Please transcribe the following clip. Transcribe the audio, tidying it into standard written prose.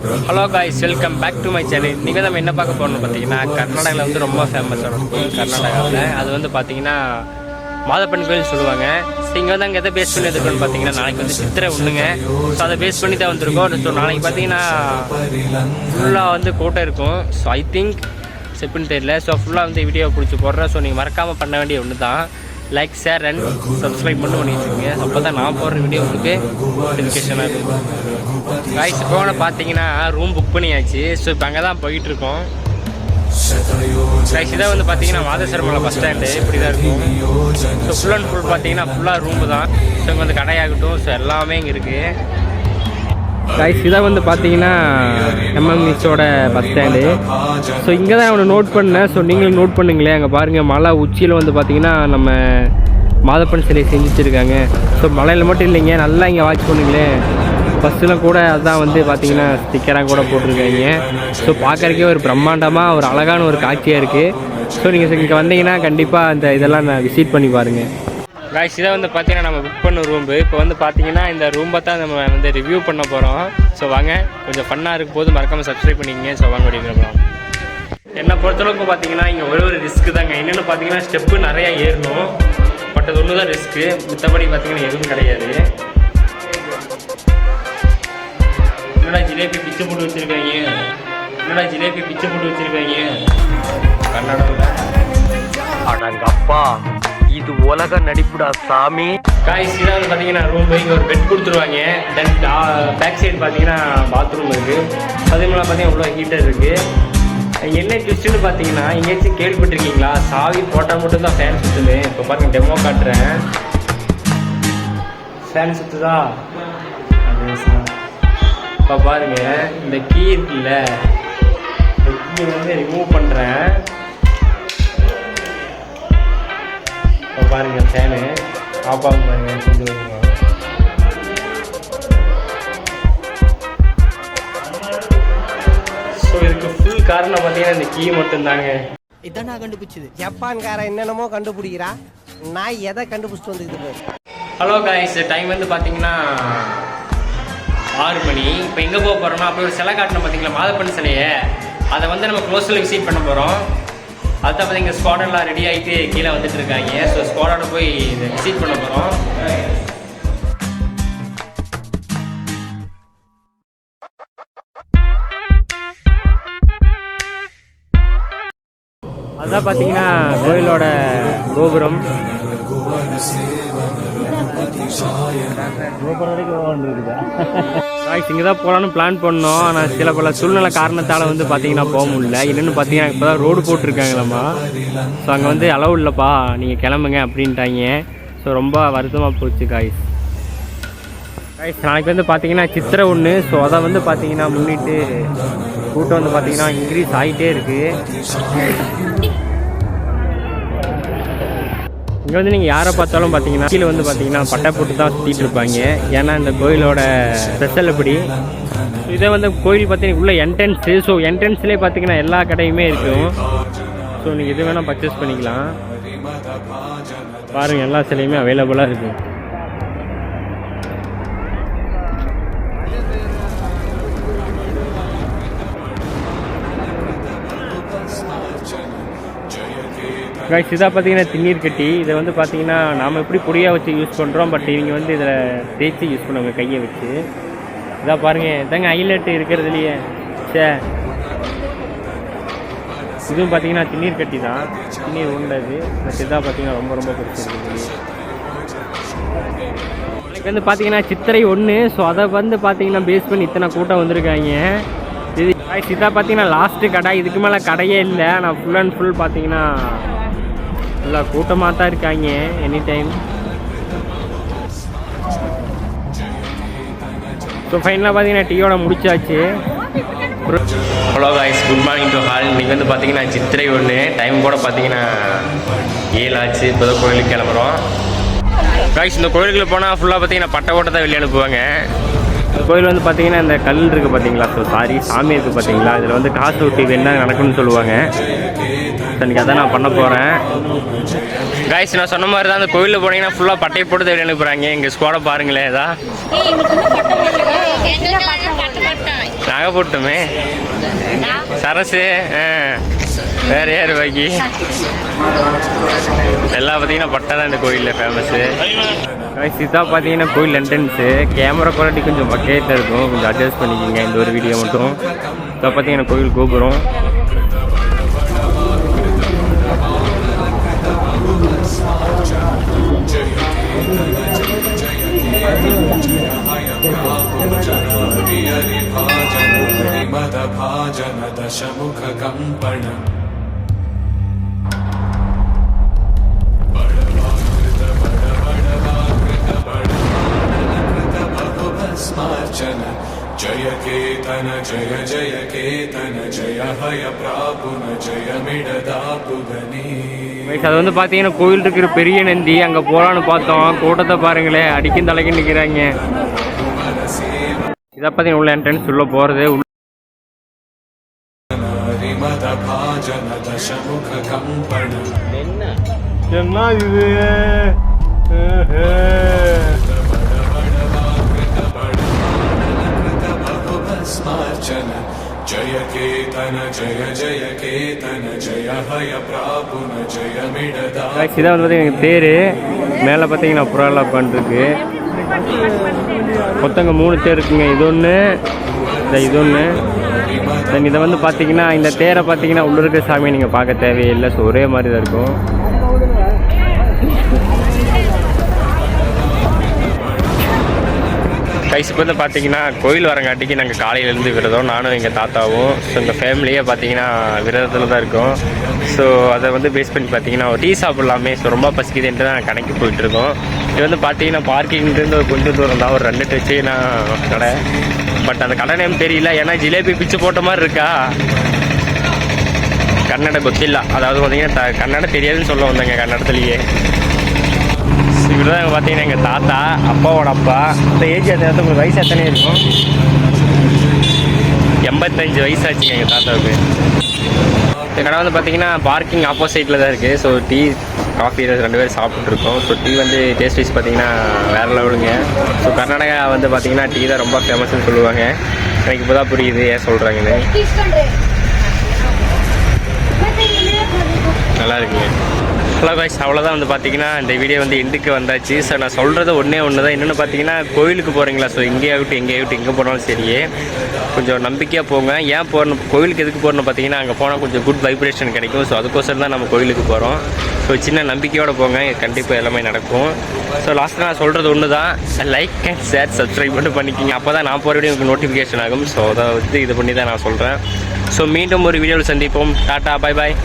Hello guys, welcome back to my channel. நீங்கள் நம்ம என்ன பார்க்க போகிறோம்னு பார்த்தீங்கன்னா, கர்நாடகாவில் வந்து ரொம்ப ஃபேமஸான கோயில் கர்நாடகாவில். அது வந்து பார்த்தீங்கன்னா மாதப்பன் கோயில் சொல்லுவாங்க. ஸோ இங்கே வந்து அங்கே எதை பேஸ் பண்ணி இருக்குன்னு பார்த்தீங்கன்னா, நாளைக்கு வந்து சித்திரை ஒன்றுங்க. ஸோ அதை பேஸ் பண்ணி தான் வந்திருக்கோம். ஸோ நாளைக்கு பார்த்தீங்கன்னா ஃபுல்லாக வந்து கூட்டம் இருக்கும். ஸோ ஐ திங்க் எப்படின்னு தெரியல. ஸோ ஃபுல்லாக வந்து வீடியோ பிடிச்சி போடுறேன். ஸோ நீங்கள் மறக்காமல் பண்ண வேண்டிய ஒன்று தான் லைக், ஷேர் அண்ட் சப்ஸ்கிரைப் பண்ணி வச்சுக்கோங்க. அப்போ தான் நான் போடுற வீடியோ உங்களுக்கு நோட்டிஃபிகேஷனாக இருக்கும். காய்ஸ் போன பார்த்தீங்கன்னா ரூம் புக் பண்ணியாச்சு. ஸோ இப்போ அங்கே தான் போயிட்டுருக்கோம். காய்ஸ் இதை வந்து பார்த்தீங்கன்னா மாதேஸ்வரமலை பஸ் ஸ்டாண்டு இப்படி தான் இருக்கும். ஸோ ஃபுல் அண்ட் ஃபுல் பார்த்தீங்கன்னா ஃபுல்லாக ரூம்பு தான். ஸோ இங்கே வந்து கடையாகட்டும், ஸோ எல்லாமே இங்கே இருக்குது. காய்ஸ் இதை வந்து பார்த்தீங்கன்னா எம்எம்இஸோட பஸ் ஸ்டாண்டு. ஸோ இங்கே தான் அவனை நோட் பண்ணேன். ஸோ நீங்களும் நோட் பண்ணுங்களேன். அங்கே பாருங்கள், மலை உச்சியில் வந்து பார்த்தீங்கன்னா நம்ம மாதப்பன் சிலையை செஞ்சு வச்சுருக்காங்க. ஸோ மலையில் மட்டும் இல்லைங்க, நல்லா இங்கே வாட்ச் பண்ணுங்களேன். பஸ்ஸில் கூட அதுதான் வந்து பார்த்தீங்கன்னா ஸ்டிக்கராக கூட போட்டிருக்காங்க. ஸோ பார்க்குறக்கே ஒரு பிரம்மாண்டமாக ஒரு அழகான ஒரு காட்சியாக இருக்குது. ஸோ நீங்கள் இங்கே வந்தீங்கன்னா கண்டிப்பாக அந்த இதெல்லாம் நான் விசிட் பண்ணி பாருங்கள். காய்ஸ் இதை வந்து பார்த்தீங்கன்னா நம்ம புக் பண்ண ரூம்பு. இப்போ வந்து பார்த்தீங்கன்னா இந்த ரூம்பை தான் நம்ம வந்து ரிவ்யூ பண்ண போகிறோம். ஸோ வாங்க, கொஞ்சம் ஃபன்னாக இருக்கும் போது மறக்காமல் சப்ஸ்கிரைப் பண்ணிக்கங்க. ஸோ வாங்க அப்படிங்கிறோம். என்னை பொறுத்தளவுக்கு பார்த்தீங்கன்னா இங்கே ஒரு ரிஸ்க்கு தாங்க. என்னென்னு பார்த்தீங்கன்னா ஸ்டெப்பு நிறையா ஏறணும். பட் அது ஒன்று தான் ரிஸ்க்கு, மற்றபடி பார்த்தீங்கன்னா எதுவும் கிடையாது. என்னடா ஜிலேபி பிச்சை போட்டு வச்சுருக்காங்க, என்னடா ஜிலேபி பிச்சை போட்டு வச்சுருக்காங்க கர்நாடகாவில். அடங்கப்பா, இது உலக நடிப்புடா சாமி. காய்ஸ் இதை வந்து பார்த்தீங்கன்னா ரூம் இங்கே ஒரு பெட் கொடுத்துருவாங்க. தென் பேக் சைடு பார்த்தீங்கன்னா பாத்ரூம் இருக்குது. அதே மாதிரி பார்த்தீங்கன்னா இவ்வளோ ஹீட்டர் இருக்குது. என்ன ட்விஸ்ட்டுன்னு பார்த்தீங்கன்னா, எங்கேயாச்சும் கேள்விப்பட்டிருக்கீங்களா, சாவி போட்டால் மட்டும்தான் ஃபேன் சுற்றுது. இப்போ பாருங்க, டெமோ காட்டுறேன். ஃபேன் சுற்றுதா? அது இப்போ பாருங்க, இந்த கீ இருக்குல்ல, இந்த கீ வந்து ரிமூவ் பண்ணுறேன். இப்போ பாருங்க, ஃபேனு ஆஃப் ஆகும் பாருங்க, செஞ்சு வருங்க. ஸோ இதுக்கு ஃபுல் காரணம் பார்த்தீங்கன்னா இந்த கீ மட்டும்தாங்க. இதான் நான் கண்டுபிடிச்சது. ஜப்பான்காரன் என்னென்னமோ கண்டுபிடிக்கிறா, நான் எதை கண்டுபிடிச்சிட்டு வந்துக்கிட்டு போய். ஹலோ காய்ஸ், டைம் வந்து பார்த்தீங்கன்னா 6 மணி. இப்போ எங்கே போக போகிறோம்னா, அப்போ ஒரு சிலை காட்டணும் பார்த்தீங்களா, மாதப்பன் சிலையை. அதை வந்து நம்ம க்ளோஸில் விசிட் பண்ண போகிறோம். அதுதான் பார்த்து இங்கே ஸ்குவாடெல்லாம் ரெடி ஆகிட்டு கீழே வந்துட்டு இருக்காங்க. ஸோ ஸ்குவாடோட போய் இதை விசிட் பண்ண போகிறோம். அதுதான் பார்த்தீங்கன்னா கோயிலோட கோபுரம். இங்கே தான் போகலான்னு பிளான் பண்ணோம். ஆனால் சில பல சூழ்நிலை காரணத்தால் வந்து பார்த்தீங்கன்னா போக முடியல. என்னென்னு பார்த்தீங்கன்னா இப்போ தான் ரோடு போட்டிருக்காங்களாம்மா. ஸோ அங்கே வந்து அளவு இல்லைப்பா, நீங்கள் கிளம்புங்க அப்படின்ட்டாங்க. ஸோ ரொம்ப வருத்தமாக போச்சு காய்ஸ். நாளைக்கு வந்து பார்த்தீங்கன்னா சித்திரை ஒன்று. ஸோ அதை வந்து பார்த்தீங்கன்னா முன்னிட்டு கூட்டம் வந்து பார்த்தீங்கன்னா இன்க்ரீஸ் ஆகிட்டே இருக்குது. இங்கே வந்து நீங்கள் யாரை பார்த்தாலும் பார்த்தீங்கன்னா கீழே வந்து பார்த்தீங்கன்னா பட்டை போட்டு தான் சுற்றிட்டு இருப்பாங்க. ஏன்னா இந்த கோயிலோட ஸ்பெஷல் எப்படி. இதை வந்து கோயில் பார்த்தீங்கன்னா உள்ள என்ட்ரன்ஸு. ஸோ என்ட்ரன்ஸ்லேயே பார்த்தீங்கன்னா எல்லா கடையுமே இருக்கும். ஸோ நீங்கள் இது வேணால் பர்ச்சேஸ் பண்ணிக்கலாம். பாருங்கள், எல்லா சிலையுமே அவைலபிளாக இருக்கும். காய்ஸ் இதாக பார்த்தீங்கன்னா திண்ணீர் கட்டி. இதை வந்து பார்த்தீங்கன்னா நாம் எப்படி பொடியாக வச்சு யூஸ் பண்ணுறோம். பட் இவங்க வந்து இதில் தேய்ச்சி யூஸ் பண்ணுவாங்க கையை வச்சு. இதாக பாருங்கள், இதாங்க ஹைலைட்டு இருக்கிறதுலையே. சே, இதுவும் பார்த்தீங்கன்னா திண்ணீர் கட்டி தான், திண்ணீர் உண்டது. பட் இதாக பார்த்தீங்கன்னா ரொம்ப ரொம்ப பிடிச்சிருக்கு. எனக்கு வந்து பார்த்தீங்கன்னா சித்திரை 1. ஸோ அதை வந்து பார்த்தீங்கன்னா பேஸ் பண்ணி இத்தனை கூட்டம் வந்திருக்காங்க. இது காய்ஸ் இதாக பார்த்தீங்கன்னா லாஸ்ட்டு கடை. இதுக்கு மேலே கடையே இல்லை. ஆனால் ஃபுல் அண்ட் ஃபுல் பார்த்தீங்கன்னா நல்லா கூட்டமாக தான் இருக்காங்க எனி டைம். ஸோ ஃபைனலாக பார்த்தீங்கன்னா டீயோட முடிச்சாச்சு. Hello guys, good morning to hall. இன்றைக்கி வந்து பார்த்தீங்கன்னா சித்திரை 1. டைம் கூட பார்த்தீங்கன்னா 7 ஆச்சு. இப்போ தான் கோயிலுக்கு கிளம்புறோம். காய்ஸ் இந்த கோயிலுக்குள்ள போனால் ஃபுல்லாக பார்த்தீங்கன்னா பட்டை ஓட்ட தான் வெளியே அனுப்புவாங்க. கோயில் வந்து பார்த்தீங்கன்னா இந்த கல் இருக்குது பார்த்தீங்களா, ஸோ சாமி இருக்குது பார்த்தீங்களா, இதில் வந்து காசு ஊட்டி வேணா நடக்குன்னு சொல்லுவாங்க. இன்றைக்கி அதான் நான் பண்ண போகிறேன். காய்ஸ் நான் சொன்ன மாதிரி தான், அந்த கோயிலில் போனீங்கன்னா ஃபுல்லாக பட்டையை போட்டு தேடி அனுப்புகிறாங்க. எங்கள் ஸ்குவாடை பாருங்களேன். நாகப்பட்டினமே சரசு வேறு யார் பாக்கி எல்லாம் பார்த்தீங்கன்னா பட்டா தான் இந்த கோயிலில் ஃபேமஸ்ஸு. இதான் பார்த்தீங்கன்னா கோயில் என்ட்ரன்ஸு. கேமரா குவாலிட்டி கொஞ்சம் பக்கெட்டில் இருக்கும், கொஞ்சம் அட்ஜஸ்ட் பண்ணிக்கோங்க இந்த ஒரு வீடியோ மட்டும். இதை பார்த்தீங்கன்னா கோயில் கோபுரம். जय केतन जय जय केतन जय हय प्रापुन जय मिडदापुगनी. அது வந்து பார்த்தீங்கன்னா கோயில் இருக்கிற பெரிய நந்தி, அங்கே போகலான்னு பார்த்தோம். கூட்டத்தை பாருங்களேன், அடிக்கும் தலைக்கு நிற்கிறாங்க. இதை பார்த்தீங்கன்னா உள்ள என்ட்ரன்ஸ் உள்ள போகிறது. என்ன இது जय केतन जय जय केतन जय हय प्रापुन जय मिडदा. இதான் வந்து பார்த்தீங்கன்னா தேர் மேலே பார்த்தீங்கன்னா புறாலாம் உட்காந்துருக்கு. மொத்தங்க 3 தேர் இருக்குங்க. இது ஒன்று, இது ஒன்று. தென் இதை வந்து பார்த்தீங்கன்னா இந்த தேரை பார்த்தீங்கன்னா உள்ள இருக்க சாமியை நீங்கள் பார்க்க தேவையில்லை. ஸோ ஒரே மாதிரி தான் இருக்கும். கைஸுக்கு வந்து பார்த்தீங்கன்னா கோயில் வரங்காட்டிக்கு நாங்கள் காலையிலேருந்து விரதம், நானும் எங்கள் தாத்தாவும். ஸோ எங்கள் ஃபேமிலியே பார்த்தீங்கன்னா விரதத்தில் தான் இருக்கோம். ஸோ அதை வந்து பேஸ் பண்ணி பார்த்தீங்கன்னா ஒரு டீ சாப்பிட்லாமே, ஸோ ரொம்ப பசிக்குதுன்ட்டு தான் கடைக்கு போயிட்டுருக்கோம். இது வந்து பார்த்தீங்கன்னா பார்க்கிங்லேருந்து கொஞ்சம் தூரம் தான், ஒரு 2 டச்சு நான் கடை. பட் அந்த கடை நேம் தெரியல, ஏன்னா ஜிலேபி பிச்சு போட்ட மாதிரி இருக்கா. கன்னட கொத்தில்லா, அதாவது பார்த்தீங்கன்னா கன்னடம் தெரியாதுன்னு சொல்ல வந்தேங்க கன்னடத்துலேயே. இவர் தான் பார்த்தீங்கன்னா எங்கள் தாத்தா, அப்பாவோட அப்பா. அந்த ஏஜ் அந்த உங்களுக்கு வயசு எத்தனை இருக்கும்? 85 வயசாச்சுங்க எங்கள் தாத்தாவுக்கு. இந்த கடை வந்து பார்த்தீங்கன்னா பார்க்கிங் ஆப்போசிட்டில் தான் இருக்குது. ஸோ டீ காஃபி 2 பேர் சாப்பிட்ருக்கோம். ஸோ டீ வந்து டேஸ்ட் வைஸ் பார்த்தீங்கன்னா வேறு லெவலுங்க. ஸோ கர்நாடகா வந்து பார்த்தீங்கன்னா டீ தான் ரொம்ப ஃபேமஸ்ன்னு சொல்லுவாங்க. எனக்கு இப்போ தான் புரியுது ஏன் சொல்கிறாங்கன்னு. நல்லா இருக்குங்க. ஹலோ காய்ஸ், அவ்வளோதான் வந்து பார்த்தீங்கன்னா இந்த வீடியோ வந்து எண்டுக்கு வந்தாச்சு. ஸோ நான் சொல்கிறது ஒன்று தான். என்னென்னு பார்த்தீங்கன்னா கோயிலுக்கு போகிறீங்களா, ஸோ எங்கேயாகட்டும் எங்கே போனாலும் சரியே கொஞ்சம் நம்பிக்கையாக போங்க. ஏன் போகணும், கோயிலுக்கு எதுக்கு போகணும்னு பார்த்தீங்கன்னா அங்கே போனால் கொஞ்சம் குட் வைப்ரேஷன் கிடைக்கும். ஸோ அதுக்கோசரம் தான் நம்ம கோயிலுக்கு போகிறோம். ஸோ சின்ன நம்பிக்கையோடு போங்க, கண்டிப்பாக எல்லாமே நடக்கும். ஸோ லாஸ்ட்டாக நான் சொல்கிறது ஒன்று தான், லைக் அண்ட் ஷேர் சப்ஸ்கிரைப் மட்டும் பண்ணிக்கிங்க. அப்போ தான் நான் போகிற வீடியோ உங்களுக்கு நோட்டிஃபிகேஷன் ஆகும். ஸோ அதை வந்து இது பண்ணி தான் நான் சொல்கிறேன். ஸோ மீண்டும் ஒரு வீடியோவில் சந்திப்போம். Tata, bye bye.